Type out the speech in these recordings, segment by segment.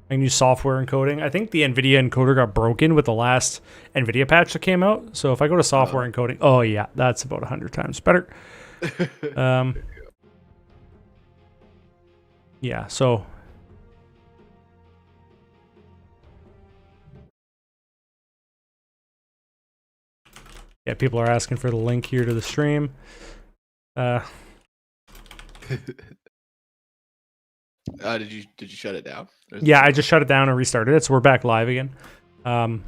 I can use software encoding. I think the NVIDIA encoder got broken with the last NVIDIA patch that came out. So if I go to software encoding, oh yeah, that's about 100 times better. Yeah, so yeah, people are asking for the link here to the stream. Did you shut it down? Yeah, I just shut it down and restarted it, so we're back live again.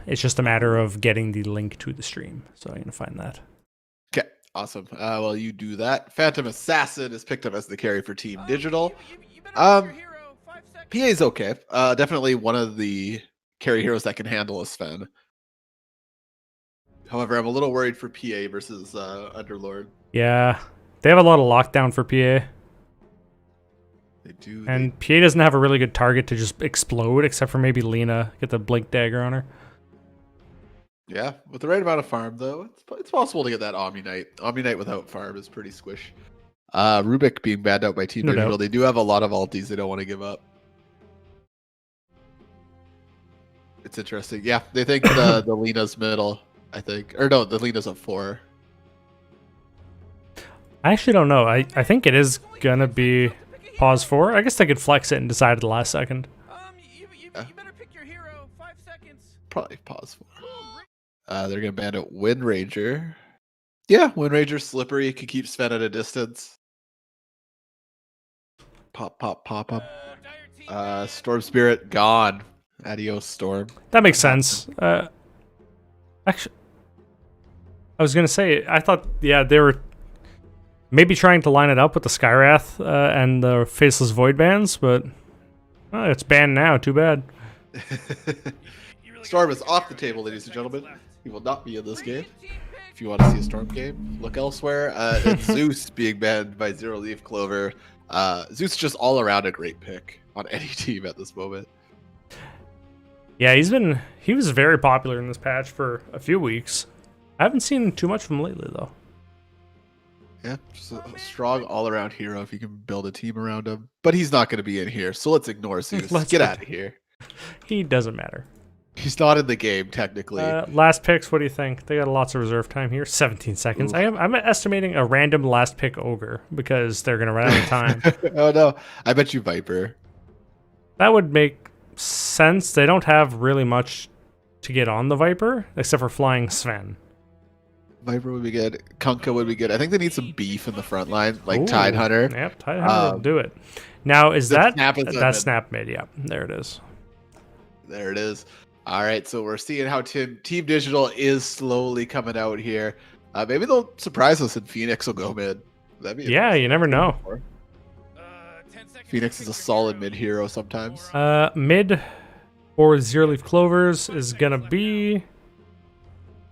It's just a matter of getting the link to the stream, so I'm gonna find that. Okay, awesome. Well, you do that. Phantom Assassin is picked up as the carry for Team Digital. PA is okay. Definitely one of the carry heroes that can handle a Sven. However, I'm a little worried for PA versus Underlord. Yeah, they have a lot of lockdown for PA. They do. And PA doesn't have a really good target to just explode, except for maybe Lena. Get the Blink Dagger on her. Yeah, with the right amount of farm, though, it's possible to get that Omni Knight. Omni Knight without farm is pretty squish. Rubik being banned out by Team Digital. They do have a lot of ultis they don't want to give up. It's interesting. Yeah, they think the Lena's middle, I think. Or no, the Lena's up 4. I actually don't know. I think it is going to be pause 4. I guess they could flex it and decide at the last second. You better pick your hero. 5 seconds. Probably pause 4. They're going to ban out Wind Ranger. Yeah, Wind Ranger slippery. Can keep Sven at a distance. Pop up. Storm Spirit gone. Adios, Storm. That makes sense. Actually, I was gonna say, I thought, yeah, they were maybe trying to line it up with the Skywrath and the Faceless Void bans, but it's banned now. Too bad. Storm is off the table, ladies and gentlemen. He will not be in this game. If you want to see a Storm game, look elsewhere. It's Zeus being banned by Zero Leaf Clover. Zeus is just all around a great pick on any team at this moment. Yeah, he was very popular in this patch for a few weeks. I haven't seen too much of him lately, though. Yeah, just a strong all-around hero if you can build a team around him. But he's not going to be in here, so let's ignore Zeus. Get out of here. He doesn't matter. He's not in the game, technically. Last picks, what do you think? They got lots of reserve time here. 17 seconds. I'm estimating a random last pick Ogre because they're going to run out of time. Oh, no. I bet you Viper. That would make sense. They don't have really much to get on the Viper, except for flying Sven. Viper would be good. Kunkka would be good. I think they need some beef in the front line, like Tidehunter. Yep, Tidehunter will do it. Now, is that snap mid? Yeah, there it is. There it is. All right, so we're seeing how Team Digital is slowly coming out here. Maybe they'll surprise us and Phoenix will go mid. That'd be you never know. Phoenix is a solid mid hero sometimes. Mid or Zero Leaf Clovers is gonna be.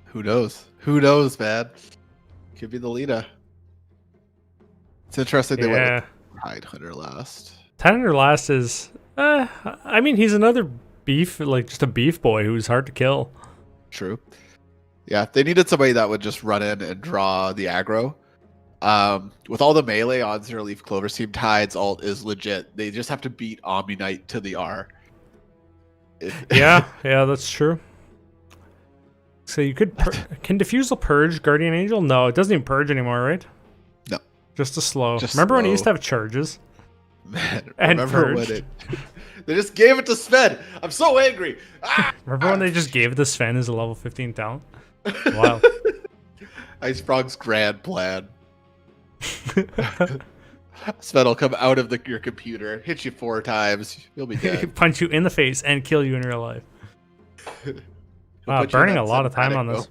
Who knows? Who knows, man? Could be the Lita. It's interesting they went with Tidehunter last. Tidehunter last is. I mean, he's another beef, like just a beef boy who's hard to kill. True. Yeah, they needed somebody that would just run in and draw the aggro. With all the melee on Zero Leaf Clover's team, Tide's ult is legit. They just have to beat Omni Knight to the R. yeah, that's true. So you could can Diffusal purge Guardian Angel? No, it doesn't even purge anymore, right? No, just a slow. Remember when he used to have charges? Man, and remember when they just gave it to Sven? I'm so angry. Remember when they just gave it to Sven as a level 15 talent? Wow. Ice Frog's grand plan. Sven will come out of your computer, hit you 4 times, you'll be dead. Punch you in the face and kill you in real life. Wow, burning a lot of time on this.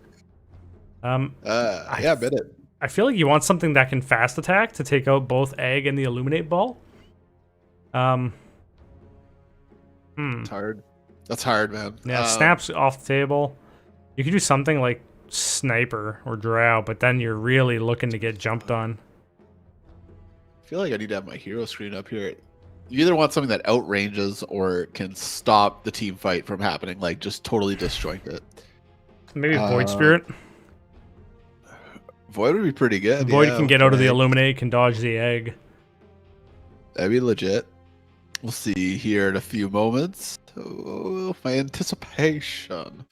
Yeah, a minute. I feel like you want something that can fast attack to take out both Egg and the Illuminate Ball. It's hard. That's hard, man. Yeah, Snap's off the table. You could do something like Sniper or Drow, but then you're really looking to get jumped on. I feel like I need to have my hero screen up here. You either want something that outranges or can stop the team fight from happening, like just totally disjoint it. Maybe Void Spirit. Void would be pretty good. Void can get out of the Illuminate, can dodge the Egg. That'd be legit. We'll see here in a few moments. Oh, my anticipation.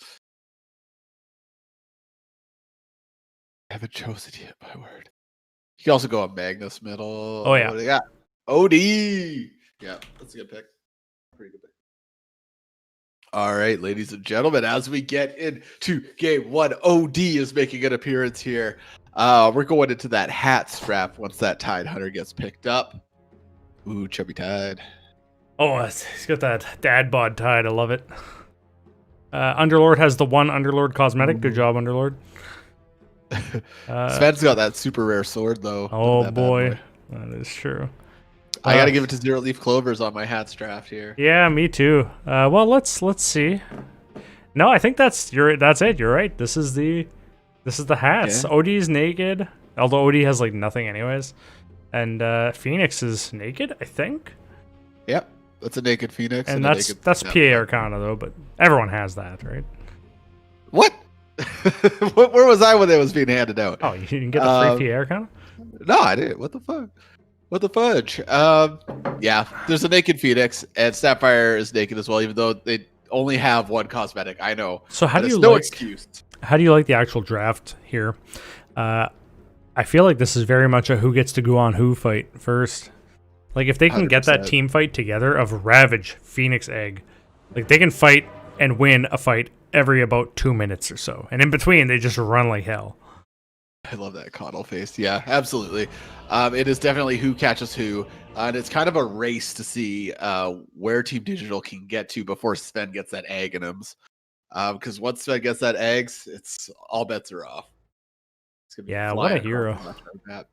I haven't chosen yet, my word. You can also go on Magnus middle. Oh, yeah. What do you got? OD. Yeah, that's a good pick. Pretty good pick. All right, ladies and gentlemen, as we get into game one, OD is making an appearance here. We're going into that hat strap once that Tide Hunter gets picked up. Ooh, chubby Tide. Oh, he's got that dad bod Tide. I love it. Underlord has the one Underlord cosmetic. Good job, Underlord. Sven's got that super rare sword, though. Oh, that boy. That is true. I got to give it to Zero Leaf Clovers on my hats draft here. Yeah, me too. Well, let's see. No, I think that's it. You're right. This is the hats. Yeah. OD's naked, although OD has like nothing anyways, and Phoenix is naked, I think. Yep, that's a naked Phoenix, And a that's naked PA Arcana though, but everyone has that, right? What? Where was I when it was being handed out? Oh, you didn't get the free PA Arcana? No, I didn't. What the fuck? What the fudge? Yeah, there's a naked Phoenix, and Sapphire is naked as well, even though they only have one cosmetic. I know. So how do you no like? excuse. How do you like the actual draft here? I feel like this is very much a who gets to go on who fight first. Like if they can get that 100%. team fight together of Ravage, Phoenix, Egg, like they can fight and win a fight every about 2 minutes or so, and in between they just run like hell. I love that coddle face. Yeah, absolutely. It is definitely who catches who, and it's kind of a race to see where Team Digital can get to before Sven gets that egg in him. Because once Sven gets that eggs, it's all bets are off. It's gonna be Yeah, what a flying hero. across the map.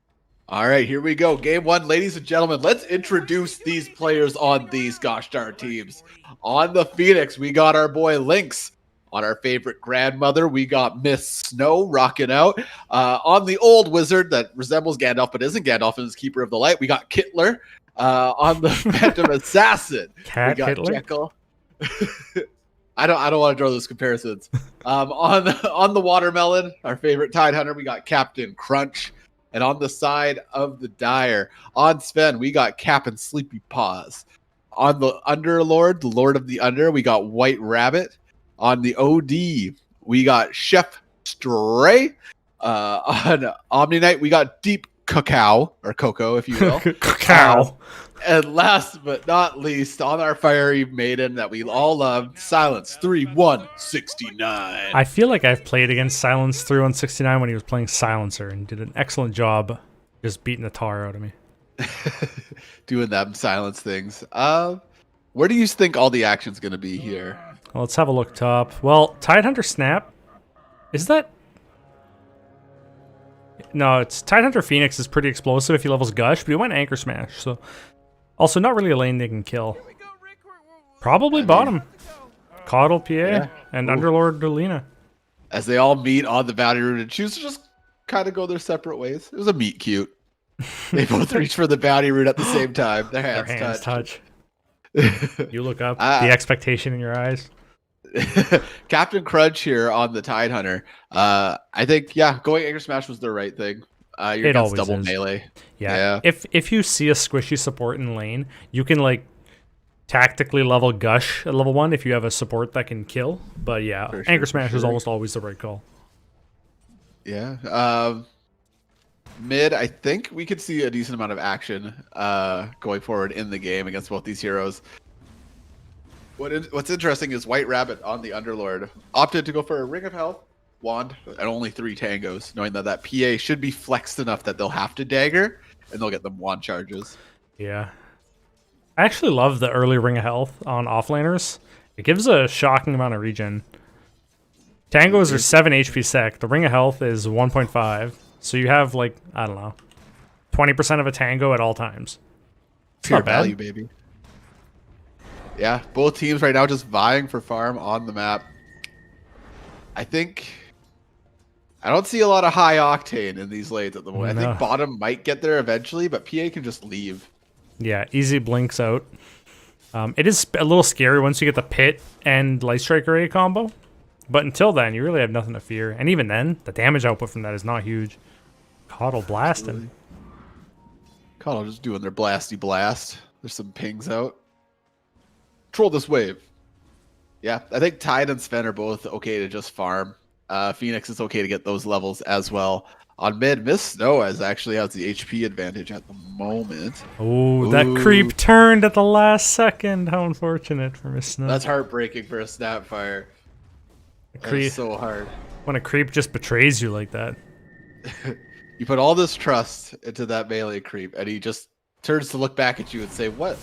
All right, here we go. Game one, ladies and gentlemen. Let's introduce these players on these gosh darn teams. On the Phoenix, we got our boy Lynx. On our favorite grandmother, we got Miss Snow rocking out. On the old wizard that resembles Gandalf but isn't Gandalf and is Keeper of the Light, we got Kittler. On the Phantom Assassin, Cat we got Hitler? Jekyll. I don't want to draw those comparisons. On the watermelon, our favorite Tide Hunter, we got Captain Crunch. And on the side of the Dire, on Sven, we got Cap and Sleepy Paws. On the Underlord, the Lord of the Under, we got White Rabbit. On the OD, we got Chef Stray. On Omni Knight, we got Deep Cacao, or Cocoa, if you will. Cow. And last but not least, on our fiery maiden that we all love, Silence 3169. I feel like I've played against Silence 3169 when he was playing Silencer and did an excellent job just beating the tar out of me. Doing them silence things. Where do you think all the action's going to be here? Well, let's have a look top. Well, Tidehunter Snap. Is that... No, it's Tidehunter Phoenix is pretty explosive if he levels Gush, but he went Anchor Smash, so... Also, not really a lane they can kill. Here we go, Rick. Probably bottom. Coddle, PA, Yeah. and Ooh. Underlord Delina. As they all meet on the bounty route and choose to just kind of go their separate ways. It was a meet cute. They both reach for the bounty route at the same time. Their Their hands, hands touch. You look up, the expectation in your eyes. Captain Crunch here on the Tide Hunter. I think, yeah, going Anchor Smash was the right thing. You're It against always double is. melee. Yeah. If you see a squishy support in lane, you can like tactically level Gush at level 1 if you have a support that can kill. But yeah, For sure, Anchor for Smash is sure. almost always the right call. Yeah. Mid, I think we could see a decent amount of action going forward in the game against both these heroes. What's interesting is White Rabbit on the Underlord opted to go for a Ring of Health, Wand, and only 3 tangos, knowing that that PA should be flexed enough that they'll have to dagger, and they'll get them Wand charges. Yeah. I actually love the early Ring of Health on offlaners. It gives a shocking amount of regen. Tangos are 7 HP sec. The Ring of Health is 1.5. So you have, like, I don't know, 20% of a tango at all times. It's Pure not bad. value, baby. Yeah, both teams right now just vying for farm on the map. I don't see a lot of high octane in these lanes at the moment. I No. think bottom might get there eventually, but PA can just leave. Yeah, easy blinks out. It is a little scary once you get the Pit and Light Strike Array combo. But until then, you really have nothing to fear. And even then, the damage output from that is not huge. Coddle blasting. Coddle just doing their blasty blast. There's some pings out. Control this wave. Yeah, I think Tide and Sven are both okay to just farm. Phoenix is okay to get those levels as well. On mid, Miss Snow actually has the HP advantage at the moment. Oh, that creep turned at the last second. How unfortunate for Miss Snow. That's heartbreaking for a Snapfire. That is so hard. When a creep just betrays you like that. You put all this trust into that melee creep, and he just turns to look back at you and say, "What?"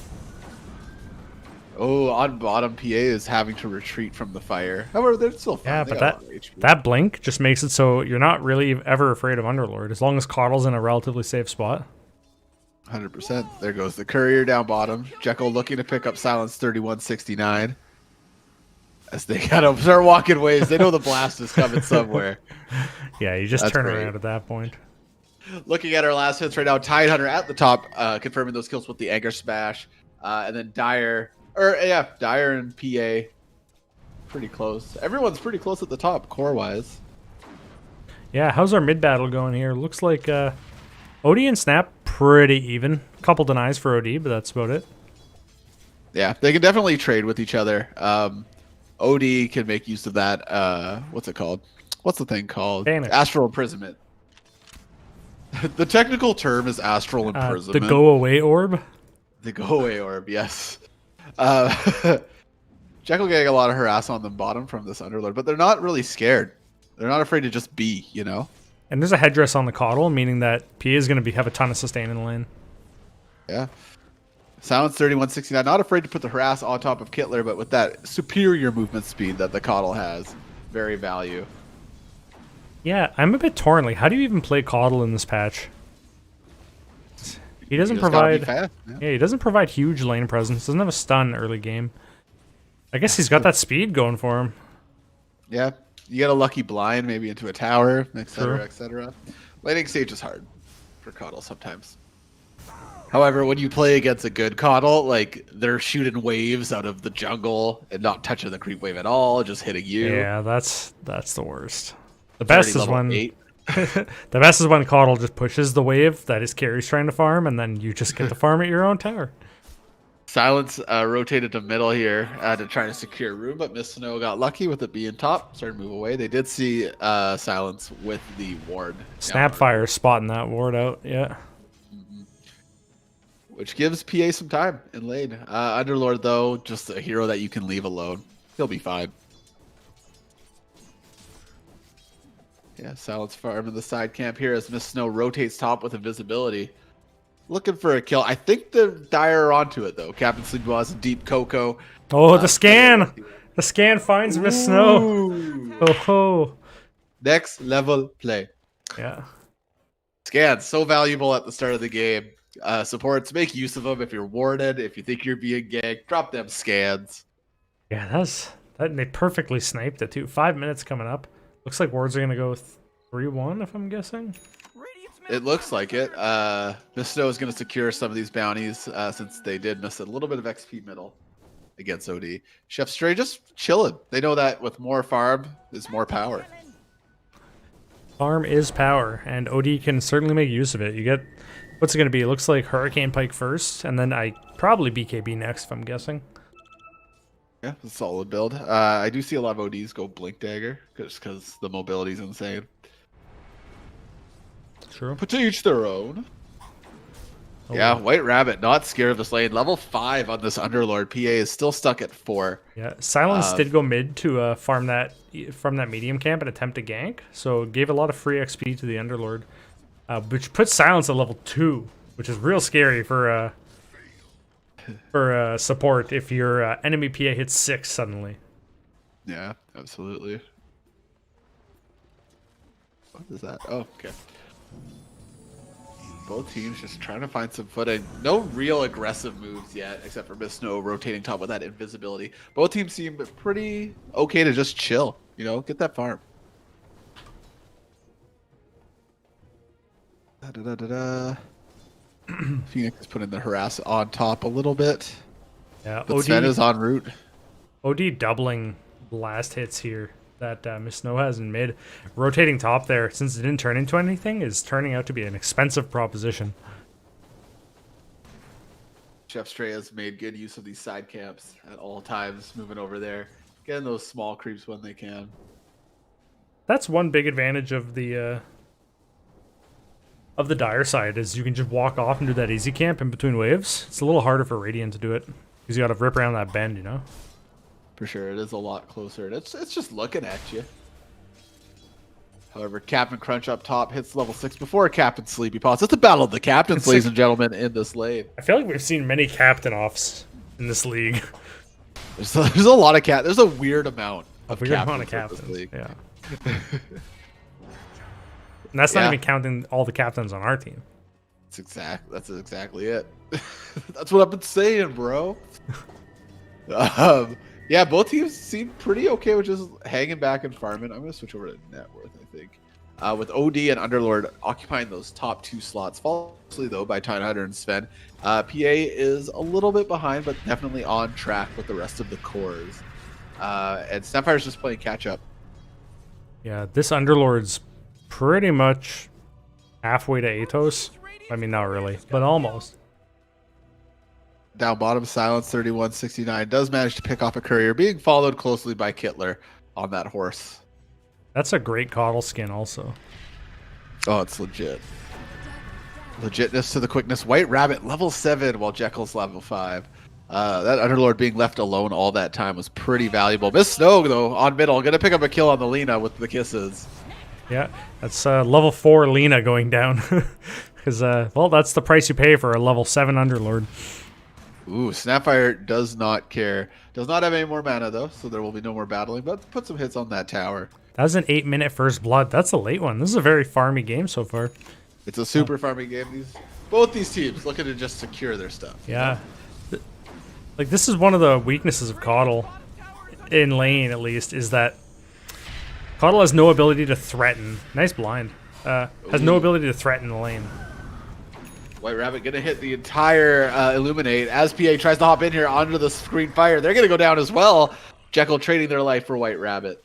Oh, on bottom, PA is having to retreat from the fire. However, they're still fine. Yeah, but that blink just makes it so you're not really ever afraid of Underlord, as long as Coddle's in a relatively safe spot. 100%. There goes the courier down bottom. Jekyll looking to pick up Silence 3169. As they kind of start walking ways, they know the blast is coming somewhere. Yeah, you just turn around at that point. Looking at our last hits right now, Tidehunter at the top, confirming those kills with the Anger Smash. And then Dire and PA pretty close. Everyone's pretty close at the top, core-wise. Yeah, how's our mid battle going here? Looks like OD and Snap pretty even. Couple denies for OD, but that's about it. Yeah, they can definitely trade with each other. OD can make use of that. What's it called? What's the thing called? Banish. Astral imprisonment. The technical term is astral imprisonment. The go away orb. The go away orb, yes. Jekyll getting a lot of harass on the bottom from this Underlord, but they're not really scared. They're not afraid to just be, you know? And there's a headdress on the Coddle, meaning that PA is going to have a ton of sustain in the lane. Yeah. Silence 3169, not afraid to put the harass on top of Kittler, but with that superior movement speed that the Coddle has. Very value. Yeah, I'm a bit torn. Like, how do you even play Coddle in this patch? He doesn't provide. Yeah, he doesn't provide huge lane presence. Doesn't have a stun early game. I guess he's got that speed going for him. Yeah, you get a lucky blind maybe into a tower, etc., etc. Laning stage is hard for Coddle sometimes. However, when you play against a good Coddle, like they're shooting waves out of the jungle and not touching the creep wave at all, just hitting you. Yeah, that's the worst. The best is when 8. the best is when Coddle just pushes the wave that his carry's trying to farm, and then you just get to farm at your own tower. Silence rotated to middle here to try to secure room, but Miss Snow got lucky with it being top. Started to move away. They did see Silence with the ward. Snapfire spotting that ward out, yeah. Which gives PA some time in lane. Underlord, though, just a hero that you can leave alone. He'll be fine. Yeah, Silence farm in the side camp here as Miss Snow rotates top with invisibility. Looking for a kill. I think the Dire are onto it, though. Captain Sleepy has a deep Coco. Oh, the scan! The scan finds Miss Snow. Oh, ho. Next level play. Yeah. Scans, so valuable at the start of the game. Supports, make use of them if you're warded. If you think you're being ganked, drop them scans. Yeah, they perfectly sniped it, too. 5 minutes coming up. Looks like wards are going to go 3-1, if I'm guessing. It looks like it. Miss Snow is going to secure some of these bounties since they did miss a little bit of XP middle against OD. Chef Stray just chilling. They know that with more farm is more power. Farm is power, and OD can certainly make use of it. You get, what's it going to be? It looks like Hurricane Pike first, and then probably BKB next, if I'm guessing. Yeah, it's a solid build. I do see a lot of ODs go Blink Dagger just because the mobility is insane. True. But to each their own. Oh, yeah, White Rabbit, not scared of this lane. Level 5 on this Underlord. PA is still stuck at 4. Yeah, Silence did go mid to farm that from that medium camp and attempt a gank, so it gave a lot of free XP to the Underlord, which puts Silence at level 2, which is real scary for support if your enemy PA hits 6 suddenly. Yeah, absolutely. What is that? Oh, okay. Both teams just trying to find some footing. No real aggressive moves yet, except for Miss Snow rotating top with that invisibility. Both teams seem pretty okay to just chill, you know, get that farm. Phoenix is putting the harass on top a little bit. Yeah, but Sven is en route. OD doubling blast hits here that Miss Snow has in mid. Rotating top there, since it didn't turn into anything, is turning out to be an expensive proposition. Chef Stray has made good use of these side camps at all times, moving over there, getting those small creeps when they can. That's one big advantage of the dire side is you can just walk off and do that easy camp in between waves. It's a little harder for Radiant to do it because you got to rip around that bend, you know. For sure, it is a lot closer. It's just looking at you. However, Captain Crunch up top hits level 6 before Captain Sleepy Paws. It's a battle of the captains, ladies and gentlemen, in this lane. I feel like we've seen many captain offs in this league. There's a lot of There's a weird amount of captains. In this league. Yeah. And that's not even counting all the captains on our team. That's exactly it. That's what I've been saying, bro. Yeah, both teams seem pretty okay with just hanging back and farming. I'm going to switch over to net worth, I think. With OD and Underlord occupying those top 2 slots, followed closely, though, by Tyne Hunter and Sven. PA is a little bit behind, but definitely on track with the rest of the cores. And Snapfire's just playing catch-up. Yeah, this Underlord's pretty much halfway to Atos. I mean, not really, but almost. Down bottom, Silence 3169 does manage to pick off a courier, being followed closely by Kittler on that horse. That's a great Coddle skin also. Oh, it's legit. Legitness to the quickness. White Rabbit level 7 while Jekyll's level 5. That Underlord being left alone all that time was pretty valuable. Miss Snow, though, on middle. Going to pick up a kill on the Lena with the kisses. Yeah, that's level 4 Lena going down. Because, well, that's the price you pay for a level 7 Underlord. Ooh, Snapfire does not care. Does not have any more mana, though, so there will be no more battling. But put some hits on that tower. That was an 8-minute first blood. That's a late one. This is a very farmy game so far. It's a super farming game. Both these teams looking to just secure their stuff. Yeah. Like, this is one of the weaknesses of Coddle, in lane at least, is that Coddle has no ability to threaten. Nice blind. Has no ability to threaten the lane. White Rabbit gonna hit the entire Illuminate as PA tries to hop in here onto the screen fire. They're gonna go down as well. Jekyll trading their life for White Rabbit.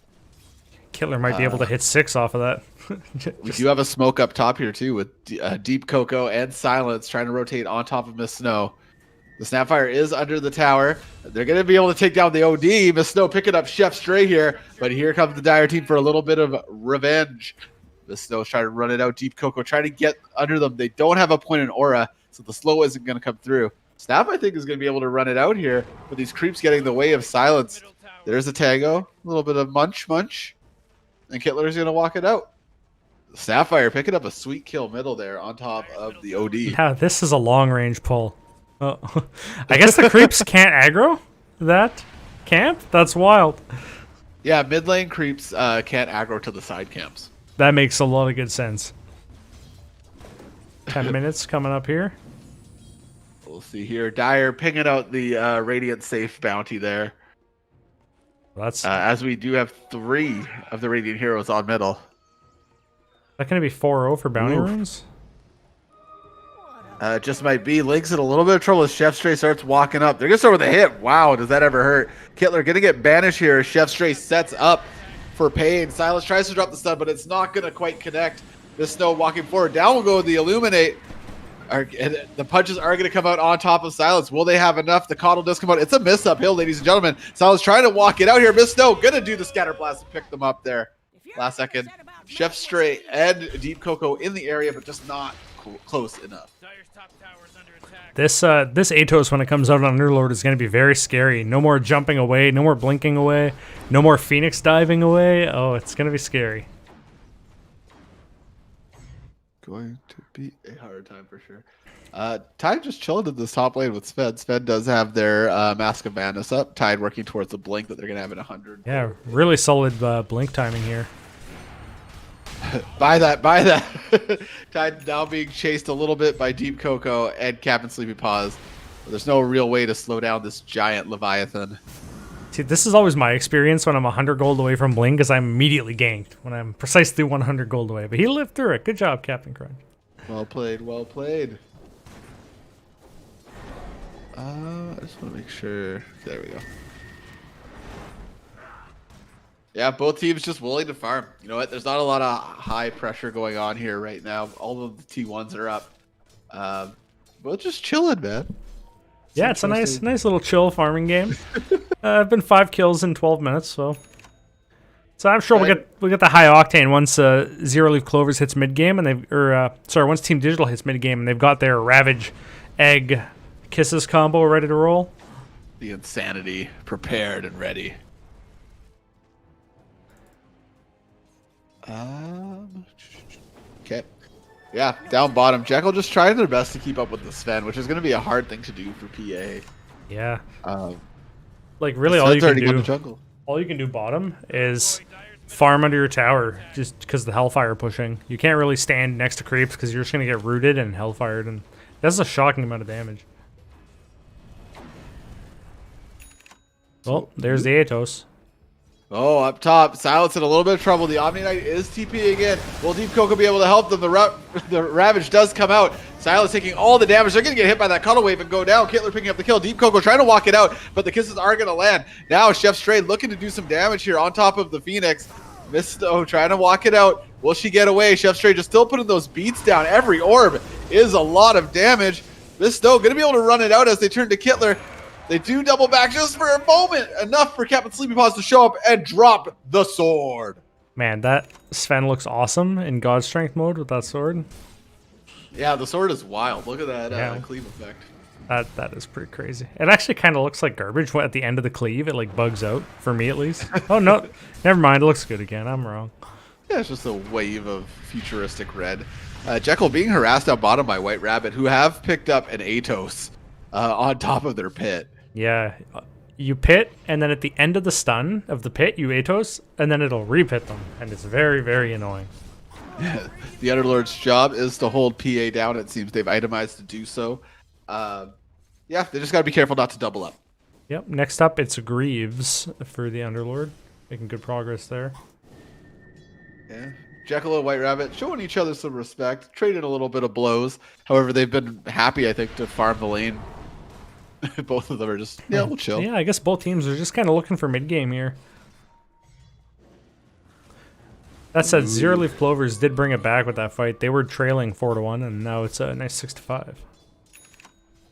Kittler might be able to hit 6 off of that. We do have a smoke up top here too with Deep Cocoa and Silence trying to rotate on top of Miss Snow. The Snapfire is under the tower. They're going to be able to take down the OD. Miss Snow picking up Chef Stray here, but here comes the Dire team for a little bit of revenge. Miss Snow's trying to run it out. Deep Cocoa trying to get under them. They don't have a point in aura, so the slow isn't going to come through. Snap, I think, is going to be able to run it out here with these creeps getting the way of Silence. There's a Tango. A little bit of munch. And Kittler's going to walk it out. Snapfire picking up a sweet kill middle there on top of the OD. Yeah, this is a long-range pull. Oh, I guess the creeps can't aggro that camp? That's wild. Yeah, mid lane creeps can't aggro to the side camps. That makes a lot of good sense. 10 minutes coming up here. We'll see here. Dire pinging out the Radiant Safe bounty there. That's as we do have 3 of the Radiant heroes on middle. that going to be 4-0 for bounty runes? It just might be. Link's in a little bit of trouble as Chef Stray starts walking up. They're going to start with a hit. Wow, does that ever hurt? Kittler going to get banished here as Chef Stray sets up for pain. Silas tries to drop the stun, but it's not going to quite connect. Miss Snow walking forward. Down will go the Illuminate. And the punches are going to come out on top of Silence. Will they have enough? The Coddle does come out. It's a miss uphill, ladies and gentlemen. Silence trying to walk it out here. Miss Snow going to do the Scatter Blast and pick them up there. Last second. Chef Stray and Deep Cocoa in the area, but just not close enough. This Atos, when it comes out on Underlord, is going to be very scary. No more jumping away, no more blinking away, no more Phoenix diving away. Oh, it's going to be scary. Going to be a hard time for sure. Tide just chilling in this top lane with Sven. Sven does have their Mask of Madness up. Tide working towards the blink that they're going to have in 100. Yeah, really solid blink timing here. Buy that. Tide now being chased a little bit by Deep Cocoa and Captain Sleepy Paws. There's no real way to slow down this giant Leviathan. See, this is always my experience when I'm 100 gold away from Bling, because I'm immediately ganked when I'm precisely 100 gold away. But he lived through it. Good job, Captain Crunch. Well played, well played. I just want to make sure. There we go. Yeah, both teams just willing to farm. You know what? There's not a lot of high pressure going on here right now. All of the T1s are up. But just chilling, man. Yeah, it's a nice little chill farming game. I've been 5 kills in 12 minutes, so I'm sure we'll get the high octane once Zero Leaf Clovers hits mid game and once Team Digital hits mid game and they've got their Ravage Egg Kisses combo ready to roll. The insanity prepared and ready. Okay. Yeah, down bottom. Jekyll just trying their best to keep up with the Sven, which is going to be a hard thing to do for PA. Yeah. Um, Like really all you can do bottom is farm under your tower just because the Hellfire pushing. You can't really stand next to creeps because you're just going to get rooted and Hellfired, and that's a shocking amount of damage. Well, there's the Atos. Oh, up top, Silence in a little bit of trouble. The Omni Knight is TPing in. Will Deep Coco be able to help them? The Ravage does come out. Silence taking all the damage. They're going to get hit by that Cuddle Wave and go down. Kittler picking up the kill. Deep Coco trying to walk it out, but the kisses are going to land. Now Chef Stray looking to do some damage here on top of the Phoenix. Misto trying to walk it out. Will she get away? Chef Stray just still putting those beats down. Every orb is a lot of damage. Misto going to be able to run it out as they turn to Kittler. They do double back just for a moment. Enough for Captain Sleepy Paws to show up and drop the sword. Man, that Sven looks awesome in God Strength mode with that sword. Yeah, the sword is wild. Look at that cleave effect. That is pretty crazy. It actually kind of looks like garbage at the end of the cleave. It like bugs out, for me at least. Oh, no. Never mind. It looks good again. I'm wrong. Yeah, it's just a wave of futuristic red. Jekyll being harassed out bottom by White Rabbit, who have picked up an Atos on top of their pit. Yeah, you pit, and then at the end of the stun of the pit, you Atos, and then it'll re-pit them, and it's very, very annoying. Yeah, the Underlord's job is to hold PA down. It seems they've itemized to do so. Yeah, they just got to be careful not to double up. Yep, next up, it's Greaves for the Underlord. Making good progress there. Yeah, Jekyll and White Rabbit showing each other some respect, trading a little bit of blows. However, they've been happy, I think, to farm the lane. Both of them are just, we'll chill. Yeah, I guess both teams are just kind of looking for mid-game here. That said, Zero Leaf Clovers did bring it back with that fight. They were trailing 4-1, and now it's a nice 6-5.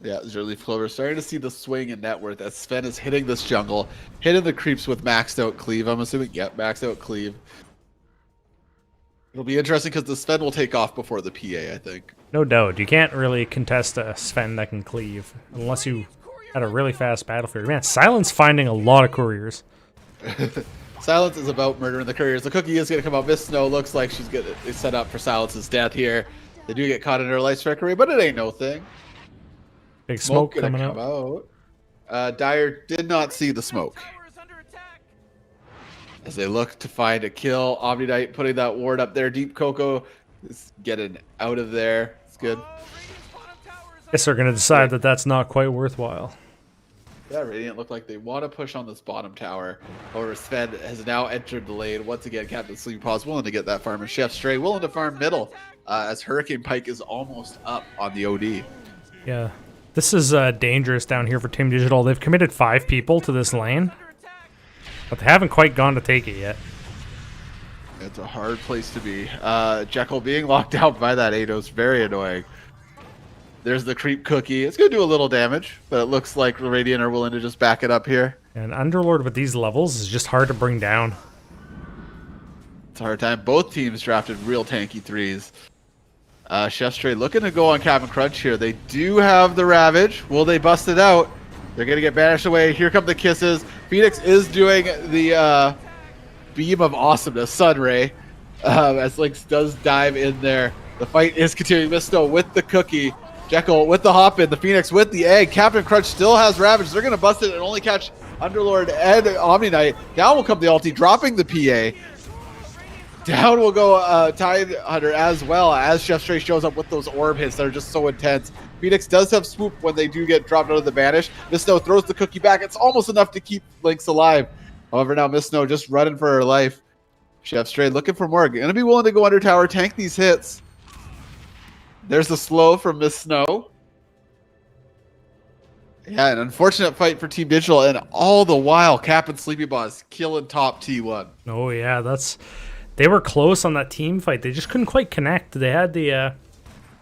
Yeah, Zero Leaf Clovers starting to see the swing in net worth as Sven is hitting this jungle, hitting the creeps with maxed out cleave. I'm assuming, maxed out cleave. It'll be interesting because the Sven will take off before the PA, I think. No doubt. You can't really contest a Sven that can cleave unless you had a really fast battlefield. Man, Silence finding a lot of couriers. Silence is about murdering the couriers. The cookie is going to come out. Miss Snow looks like she's going to set up for Silence's death here. They do get caught in her light strike array, but it ain't no thing. Big smoke coming out. Dyer did not see the smoke. As they look to find a kill, Omni Knight putting that ward up there. Deep Coco is getting out of there. It's good. Guess they're going to decide that that's not quite worthwhile. Yeah, Radiant look like they want to push on this bottom tower. However, Sven has now entered the lane. Once again, Captain Sleepy Paws willing to get that farm. And Chef Stray willing to farm middle as Hurricane Pike is almost up on the OD. Yeah. This is dangerous down here for Team Digital. They've committed 5 people to this lane, but they haven't quite gone to take it yet. It's a hard place to be. Jekyll being locked out by that Atos, very annoying. There's the creep cookie. It's going to do a little damage, but it looks like the Radiant are willing to just back it up here. And Underlord with these levels is just hard to bring down. It's a hard time. Both teams drafted real tanky 3s. Chef Stray looking to go on Captain Crunch here. They do have the Ravage. Will they bust it out? They're going to get banished away. Here come the kisses. Phoenix is doing the beam of awesomeness, Sunray, as Lynx does dive in there. The fight is continuing. Misto with the cookie. Jekyll with the hop in. The Phoenix with the egg. Captain Crunch still has Ravage. They're going to bust it and only catch Underlord and Omni Knight. Down will come the ulti, dropping the PA. Down will go Tide Hunter as well as Chef Stray shows up with those orb hits that are just so intense. Phoenix does have swoop when they do get dropped out of the banish. Miss Snow throws the cookie back. It's almost enough to keep Lynx alive. However, now Miss Snow just running for her life. Chef Stray looking for more. Gonna be willing to go under tower, tank these hits. There's the slow from Miss Snow. Yeah, an unfortunate fight for Team Digital, and all the while, Cap and Sleepy Boss killing top T1. Oh yeah, they were close on that team fight. They just couldn't quite connect. They had the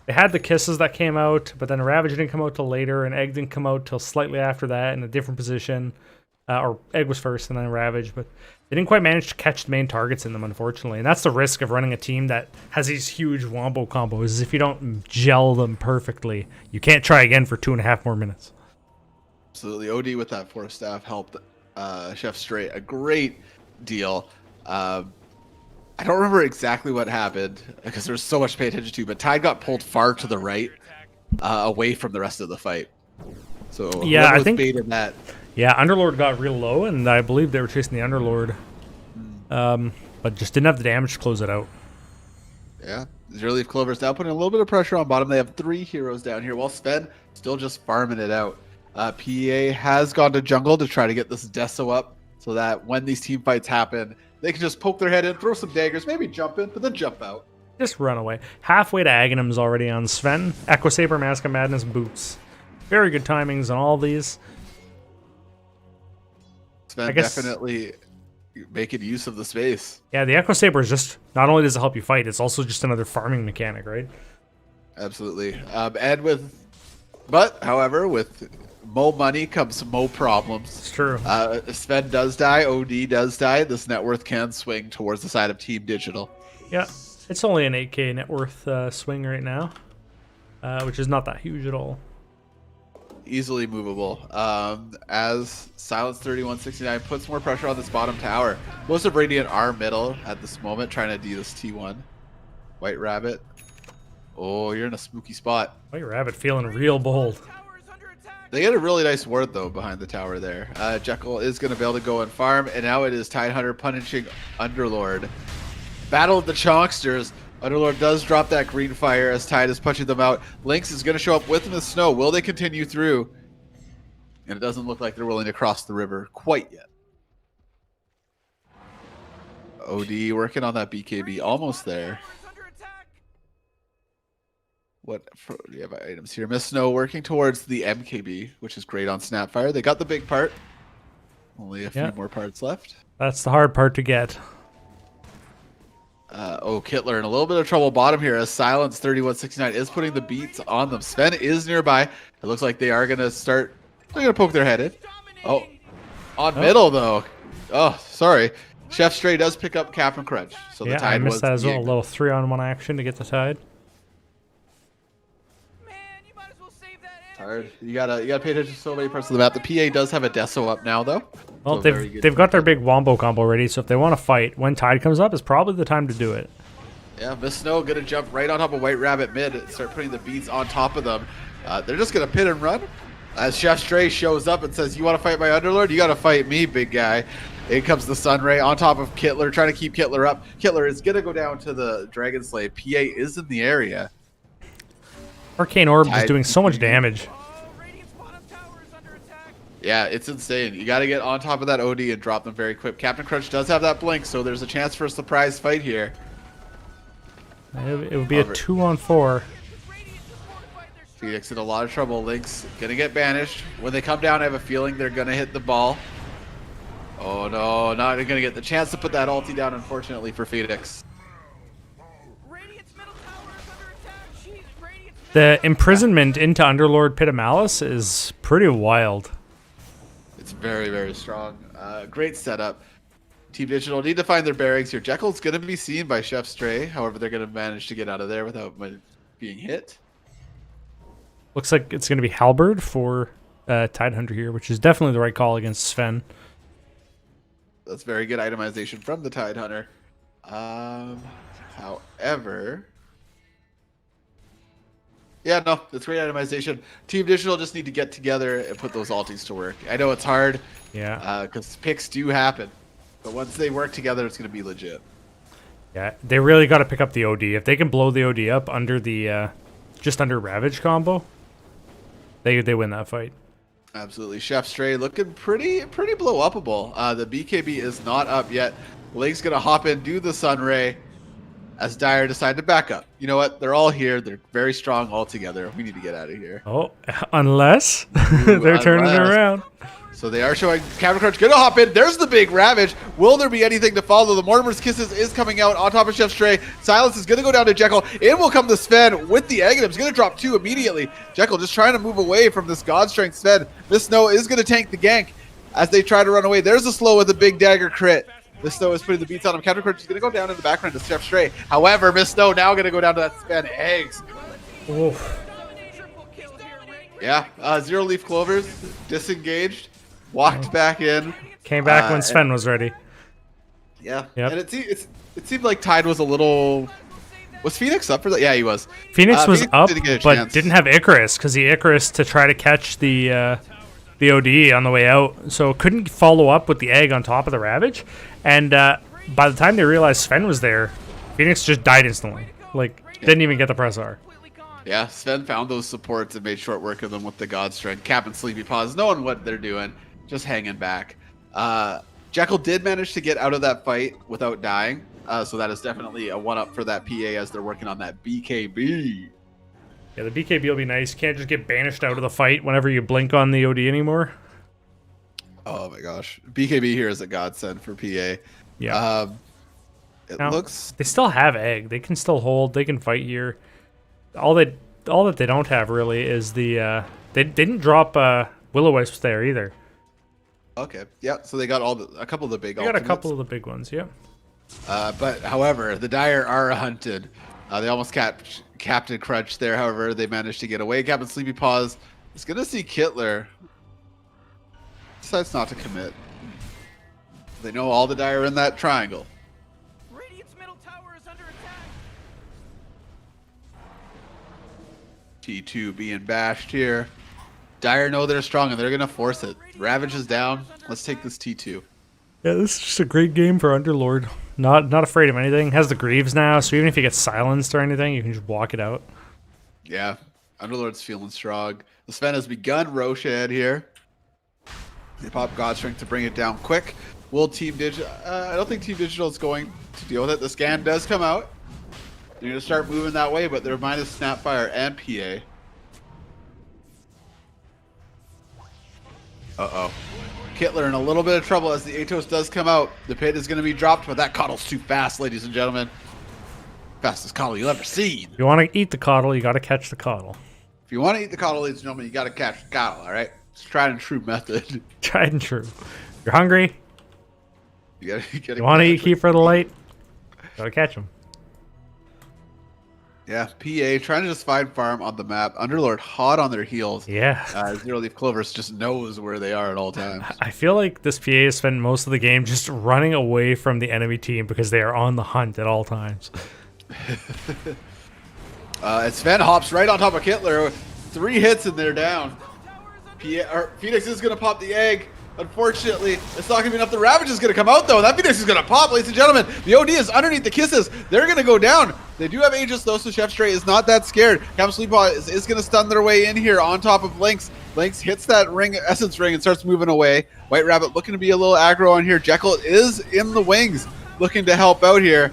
They had the kisses that came out, but then Ravage didn't come out till later, and Egg didn't come out till slightly after that in a different position. Or Egg was first and then Ravage, but they didn't quite manage to catch the main targets in them, unfortunately. And that's the risk of running a team that has these huge wombo combos, is if you don't gel them perfectly, you can't try again for 2.5 more minutes. Absolutely. OD with that Force Staff helped Chef Stray a great deal. I don't remember exactly what happened because there's so much to pay attention to, but Tide got pulled far to the right, away from the rest of the fight. So yeah, I think baited that. Yeah, Underlord got real low, and I believe they were chasing the Underlord, but just didn't have the damage to close it out. Yeah, Zero Leaf Clovers now putting a little bit of pressure on bottom. They have 3 heroes down here, while Sven still just farming it out. PA has gone to jungle to try to get this Deso up, so that when these team fights happen, they can just poke their head in, throw some daggers, maybe jump in, but then jump out. Just run away. Halfway to Aghanim's already on Sven. Echo Saber, Mask of Madness, Boots. Very good timings on all these. Sven definitely making use of the space. Yeah, the Echo Saber is just, not only does it help you fight, it's also just another farming mechanic, right? Absolutely. But however, with mo money comes mo problems. It's true. Sven does die, OD does die. This net worth can swing towards the side of Team Digital. Yeah, it's only an 8k net worth swing right now, which is not that huge at all. Easily movable. As Silence 3169 puts more pressure on this bottom tower. Most of Radiant are middle at this moment, trying to do this T1. White Rabbit. Oh, you're in a spooky spot. White Rabbit feeling real bold. They get a really nice ward, though, behind the tower there. Jekyll is going to be able to go and farm, and now it is Tidehunter punishing Underlord. Battle of the Chonksters. Underlord does drop that green fire as Tide is punching them out. Lynx is going to show up with the snow. Will they continue through? And it doesn't look like they're willing to cross the river quite yet. OD working on that BKB. Almost there. What do you have items here? Miss Snow working towards the MKB, which is great on Snapfire. They got the big part. Only a few more parts left. That's the hard part to get. Kittler in a little bit of trouble bottom here as Silence 3169 is putting the beats on them. Sven is nearby. It looks like they are going to start. They're going to poke their head in. Middle though. Oh, sorry. Chef Stray does pick up Captain Crunch. So the Tide I missed was that as well. A little 3-on-1 action to get the Tide. Tired. You gotta pay attention to so many parts of the map. The PA does have a Deso up now though. Well, so they've got their big wombo combo ready, so if they want to fight, when Tide comes up, is probably the time to do it. Yeah, Miss Snow gonna jump right on top of White Rabbit mid and start putting the beats on top of them. They're just gonna pit and run. As Chef Stray shows up and says, "You want to fight my Underlord? You got to fight me, big guy." In comes the Sunray on top of Kittler, trying to keep Kittler up. Kittler is gonna go down to the Dragon Slave. PA is in the area. Arcane Orb is doing so much damage. Yeah, it's insane. You got to get on top of that OD and drop them very quick. Captain Crunch does have that blink, so there's a chance for a surprise fight here. It would be a 2-on-4. Phoenix in a lot of trouble. Link's going to get banished. When they come down, I have a feeling they're going to hit the ball. Oh, no. Not going to get the chance to put that ulti down, unfortunately, for Phoenix. The imprisonment into Underlord Pit of Malice is pretty wild. It's very, very strong. Great setup. Team Digital need to find their bearings here. Jekyll's going to be seen by Chef Stray. However, they're going to manage to get out of there without being hit. Looks like it's going to be Halberd for Tidehunter here, which is definitely the right call against Sven. That's very good itemization from the Tidehunter. However... Yeah, no, that's great itemization. Team Digital just need to get together and put those ultis to work. I know it's hard. Yeah. Because picks do happen. But once they work together, it's going to be legit. Yeah, they really got to pick up the OD. If they can blow the OD up under the, just under Ravage combo, they win that fight. Absolutely. Chef Stray looking pretty blow upable. The BKB is not up yet. Link's going to hop in, do the Sunray. As Dire decide to back up. You know what? They're all here. They're very strong all together. We need to get out of here. Oh, unless they're turning it around. So they are showing Captain Crunch gonna hop in. There's the big Ravage. Will there be anything to follow? The Mortimer's Kisses is coming out on top of Chef Stray. Silence is gonna go down to Jekyll. In will come the Sven with the egg, and it's gonna drop 2 immediately. Jekyll just trying to move away from this God Strength Sven. Miss Snow is gonna tank the gank as they try to run away. There's a slow with a big dagger crit. Miss Snow is putting the beats on him. Captain Crunch is gonna go down in the background to Chef Stray. However, Miss Snow now gonna go down to that Sven eggs. Oof. Yeah, Zero Leaf Clovers disengaged. Walked back in. Came back when Sven was ready. Yeah. Yep. And it seemed like Tide was a little... Was Phoenix up for that? Yeah, he was. Phoenix was up, didn't get a but chance. didn't have Icarus, because he Icarus to try to catch the ODE on the way out. So couldn't follow up with the egg on top of the Ravage. And by the time they realized Sven was there, Phoenix just died instantly. Like, didn't even get the press R. Yeah, Sven found those supports and made short work of them with the God Strength. Cap and Sleepy Paws, knowing what they're doing, just hanging back. Jekyll did manage to get out of that fight without dying, so that is definitely a one-up for that PA as they're working on that BKB. Yeah, the BKB will be nice. You can't just get banished out of the fight whenever you blink on the OD anymore. Oh my gosh. BKB here is a godsend for PA. Yeah. It Now, looks... They still have egg. They can still hold. They can fight here. All that they don't have really is the they didn't drop Will-O-Wisps there either. Okay. Yeah, so they got a couple of the big They got a ultimates. couple of the big ones, yeah. But however, the Dire are hunted. They almost Captain Crunch there. However, they managed to get away. Captain Sleepy Paws is going to see Kittler. Decides not to commit. They know all the Dire are in that triangle. Radiant's middle tower is under attack. T2 being bashed here. Dire know they're strong and they're going to force it. Ravage is down. Let's take this T2. Yeah, this is just a great game for Underlord. Not afraid of anything. Has the Greaves now, so even if you get silenced or anything, you can just walk it out. Yeah, Underlord's feeling strong. The Sven has begun Roshan here. They pop God Strength to bring it down quick. Will Team Digital... I don't think Team Digital is going to deal with it. The scan does come out. They're going to start moving that way, but they're minus Snapfire and PA. Uh-oh. Kittler in a little bit of trouble as the Atos does come out. The pit is going to be dropped, but that coddle's too fast, ladies and gentlemen. Fastest coddle you'll ever seen. If you want to eat the coddle, you got to catch the coddle. If you want to eat the coddle, ladies and gentlemen, you got to catch the coddle, all right? It's a tried and true method. Tried and true. You're hungry? You want to eat Keep for the Light? Got to catch him. Yeah, PA trying to just find farm on the map. Underlord hot on their heels. Yeah. Zero Leaf Clovers just knows where they are at all times. I feel like this PA has spent most of the game just running away from the enemy team because they are on the hunt at all times. And Sven hops right on top of Kittler. 3 hits and they're down. Phoenix is going to pop the egg. Unfortunately, it's not going to be enough. The Ravage is going to come out, though. That Phoenix is going to pop, ladies and gentlemen. The OD is underneath the kisses. They're going to go down. They do have Aegis, though, so Chef Stray is not that scared. Captain Sleepy is going to stun their way in here on top of Lynx. Lynx hits that essence ring and starts moving away. White Rabbit looking to be a little aggro on here. Jekyll is in the wings, looking to help out here.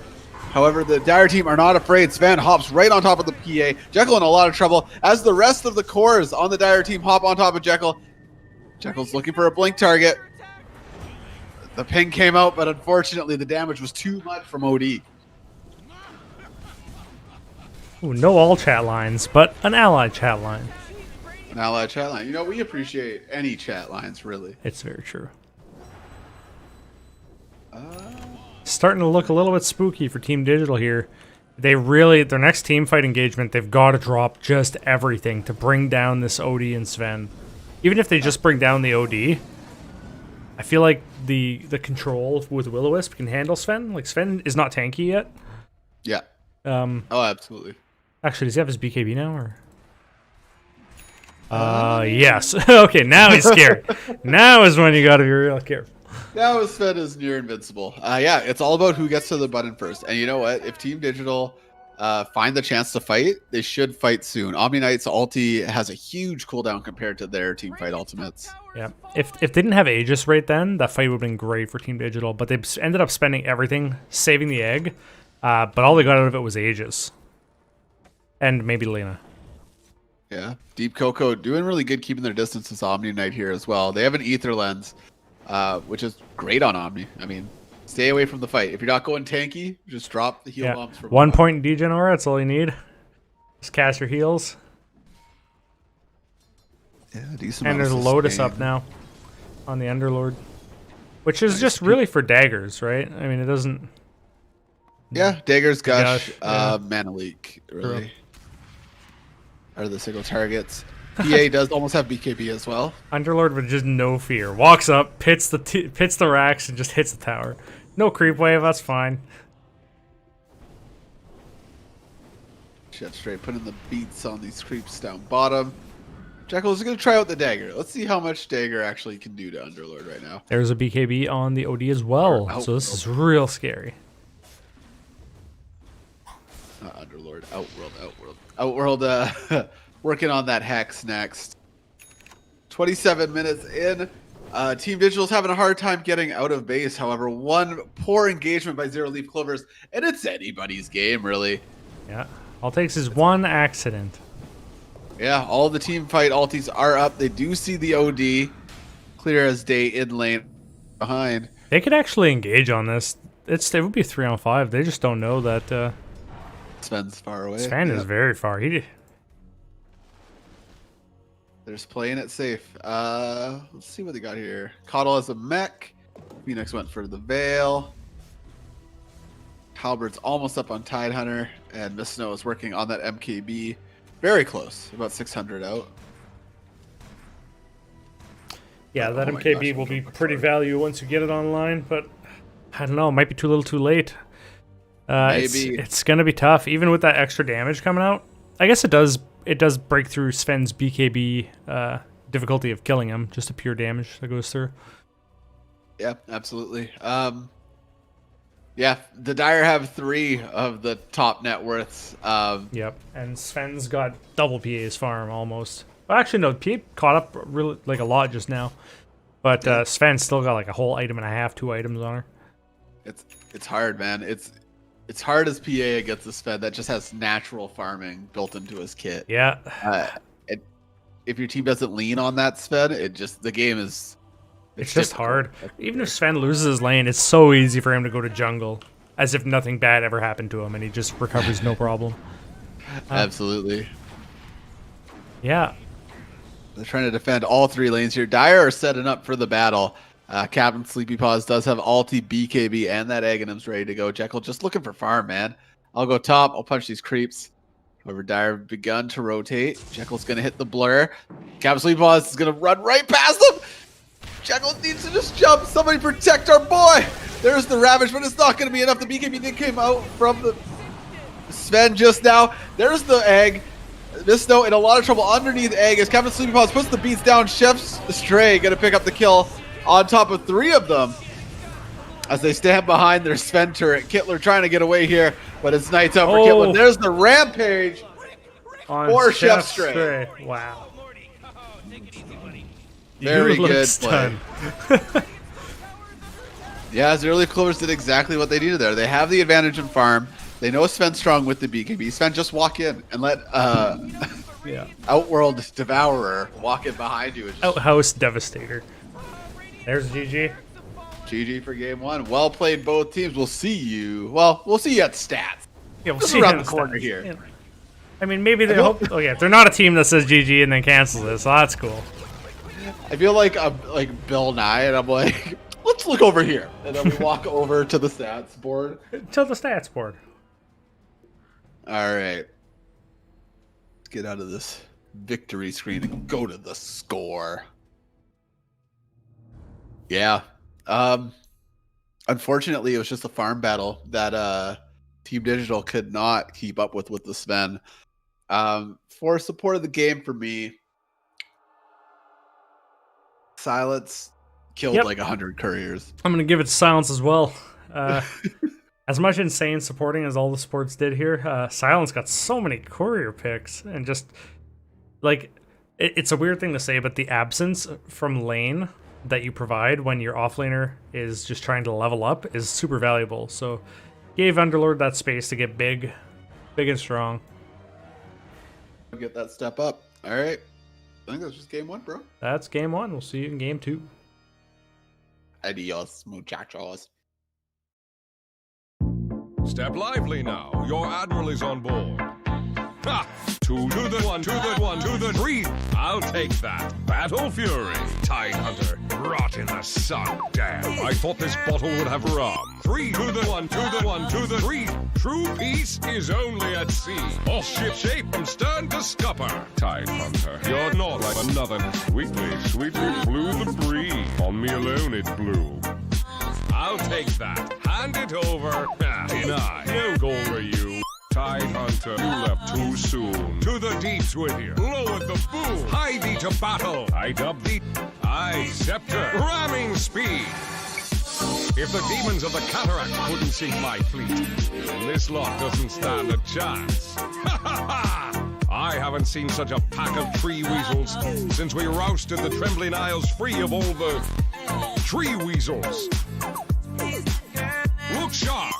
However, the Dire team are not afraid. Sven hops right on top of the PA. Jekyll in a lot of trouble as the rest of the cores on the Dire team hop on top of Jekyll. Jekyll's looking for a blink target. The ping came out, but unfortunately the damage was too much from OD. Ooh, no all chat lines, but an ally chat line. An ally chat line. You know, we appreciate any chat lines, really. It's very true. Starting to look a little bit spooky for Team Digital here. They really, their next team fight engagement, they've got to drop just everything to bring down this OD and Sven. Even if they just bring down the OD, I feel like the control with Will-O-Wisp can handle Sven. Like, Sven is not tanky yet. Yeah. Oh, absolutely. Actually, does he have his BKB now, or? Yes. Okay, now he's scared. Now is when you gotta be real careful. Now Sven is near invincible. Yeah, it's all about who gets to the button first. And you know what? If Team Digital find the chance to fight, they should fight soon. Omni Knight's ulti has a huge cooldown compared to their team fight ultimates. Yeah. If they didn't have Aegis right then, that fight would have been great for Team Digital. But they ended up spending everything, saving the egg. But all they got out of it was Aegis. And maybe Lena. Yeah, Deep Coco doing really good keeping their distance with Omni Knight here as well. They have an Ether Lens, which is great on Omni. I mean, stay away from the fight. If you're not going tanky, just drop the heal Yeah. bombs from 1 point in degen aura, that's all you need. Just cast your heals. Yeah, decent. And amount there's a of Lotus sustain. up now on the Underlord. Which is just really for daggers, right? I mean, it doesn't... Yeah, Dagger's Gush, yeah. Mana Leak, really. Are the single targets. PA does almost have BKB as well. Underlord with just no fear. Walks up, pits the racks, and just hits the tower. No creep wave, that's fine. Shit straight, putting the beats on these creeps down bottom. Jekyll is going to try out the dagger. Let's see how much dagger actually can do to Underlord right now. There's a BKB on the OD as well, so this is real scary. Underlord, Outworld, working on that hex next. 27 minutes in. Team Digital's having a hard time getting out of base. However, one poor engagement by Zero Leaf Clovers, and it's anybody's game, really. Yeah, all it takes is one accident. Yeah, all the team fight alties are up. They do see the OD. Clear as day in lane behind. They could actually engage on this. It would be 3-on-5. They just don't know that Sven's far away. Sven is very far. They're just playing it safe. Let's see what they got here. Coddle has a mech. Phoenix went for the Veil. Halbert's almost up on Tidehunter. And Miss Snow is working on that MKB. Very close. About 600 out. Yeah, that Oh my MKB gosh, will I'm be so pretty sorry. value once you get it online, but I don't know. It might be too little too late. Maybe. It's going to be tough, even with that extra damage coming out. I guess it does break through Sven's BKB difficulty of killing him, just a pure damage that goes through. Yeah, absolutely. Yeah, the Dire have 3 of the top net worths. Yep, and Sven's got double PA's farm almost. Well, actually, no, PA caught up really like a lot just now. But Sven's still got like a whole item and a half, 2 items on her. It's hard, man. It's hard as PA against the Sven that just has natural farming built into his kit. Yeah. If your team doesn't lean on that Sven, the game is... It's just hard. Even if Sven loses his lane, it's so easy for him to go to jungle. As if nothing bad ever happened to him, and he just recovers no problem. Absolutely. Yeah. They're trying to defend all 3 lanes here. Dire are setting up for the battle. Captain Sleepy Paws does have ulti, BKB, and that Aghanim's ready to go. Jekyll just looking for farm, man. I'll go top. I'll punch these creeps. However, Dire have begun to rotate. Jekyll's going to hit the blur. Captain Sleepy Paws is going to run right past them. Jekyll needs to just jump. Somebody protect our boy. There's the Ravage, but it's not going to be enough. The BKB did came out from the Sven just now. There's the egg. Miss Snow in a lot of trouble underneath egg as Captain Sleepy Paws puts the beats down. Chef's Stray going to pick up the kill on top of 3 of them as they stand behind their Sven turret. Kittler trying to get away here, but it's nights out for Kittler. There's the Rampage for Chef Stray. Wow. Very You good look play. stunned. Yeah, Zero Leaf Clovers did exactly what they needed there. They have the advantage in farm. They know Sven's strong with the BKB. Sven, just walk in and let Yeah. Outworld Devourer walk in behind you. And just Outhouse Devastator. There's GG. GG for game 1. Well played, both teams. We'll see you. Well, we'll see you at stats. Yeah, we'll Just see around how the it corner stats. here. Yeah. I mean, maybe they hope. Oh yeah, they're not a team that says GG and then cancels it, so that's cool. I feel like I'm like Bill Nye, and I'm like, let's look over here, and then we walk over to the stats board. To the stats board. All right, let's get out of this victory screen and go to the score. Yeah. Unfortunately, it was just a farm battle that Team Digital could not keep up with the Sven. For support of the game for me, Silence killed like 100 couriers. I'm going to give it Silence as well. As much insane supporting as all the sports did here, Silence got so many courier picks and just like it's a weird thing to say, but the absence from lane that you provide when your offlaner is just trying to level up is super valuable. So gave Underlord that space to get big and strong. Get that step up. All right. I think that's just game 1, bro. That's game 1. We'll see you in game 2. Adios, muchachos. Step lively now. Your admiral is on board. Ha! 2 to the 1, to the 1, to the 3. I'll take that. Battle Fury. Tide Hunter. Rot in the sun. Damn. I thought this bottle would have rum. 3 to the 1, to the 1, to the 3. True peace is only at sea. All ship shape from stern to scupper. Tide Hunter. You're not like another. Sweetly, sweetly blew the breeze. On me alone it blew. I'll take that. Hand it over. Deny. No goal for you. Tide Hunter, you left too soon. To the deeps with you. Lower the boom. Hie thee to battle. Hide up thee. I scepter. Ramming speed. If the demons of the cataract couldn't sink my fleet, then this lot doesn't stand a chance. Ha ha ha! I haven't seen such a pack of tree weasels since we rousted the Trembling Isles free of all the tree weasels. Look sharp!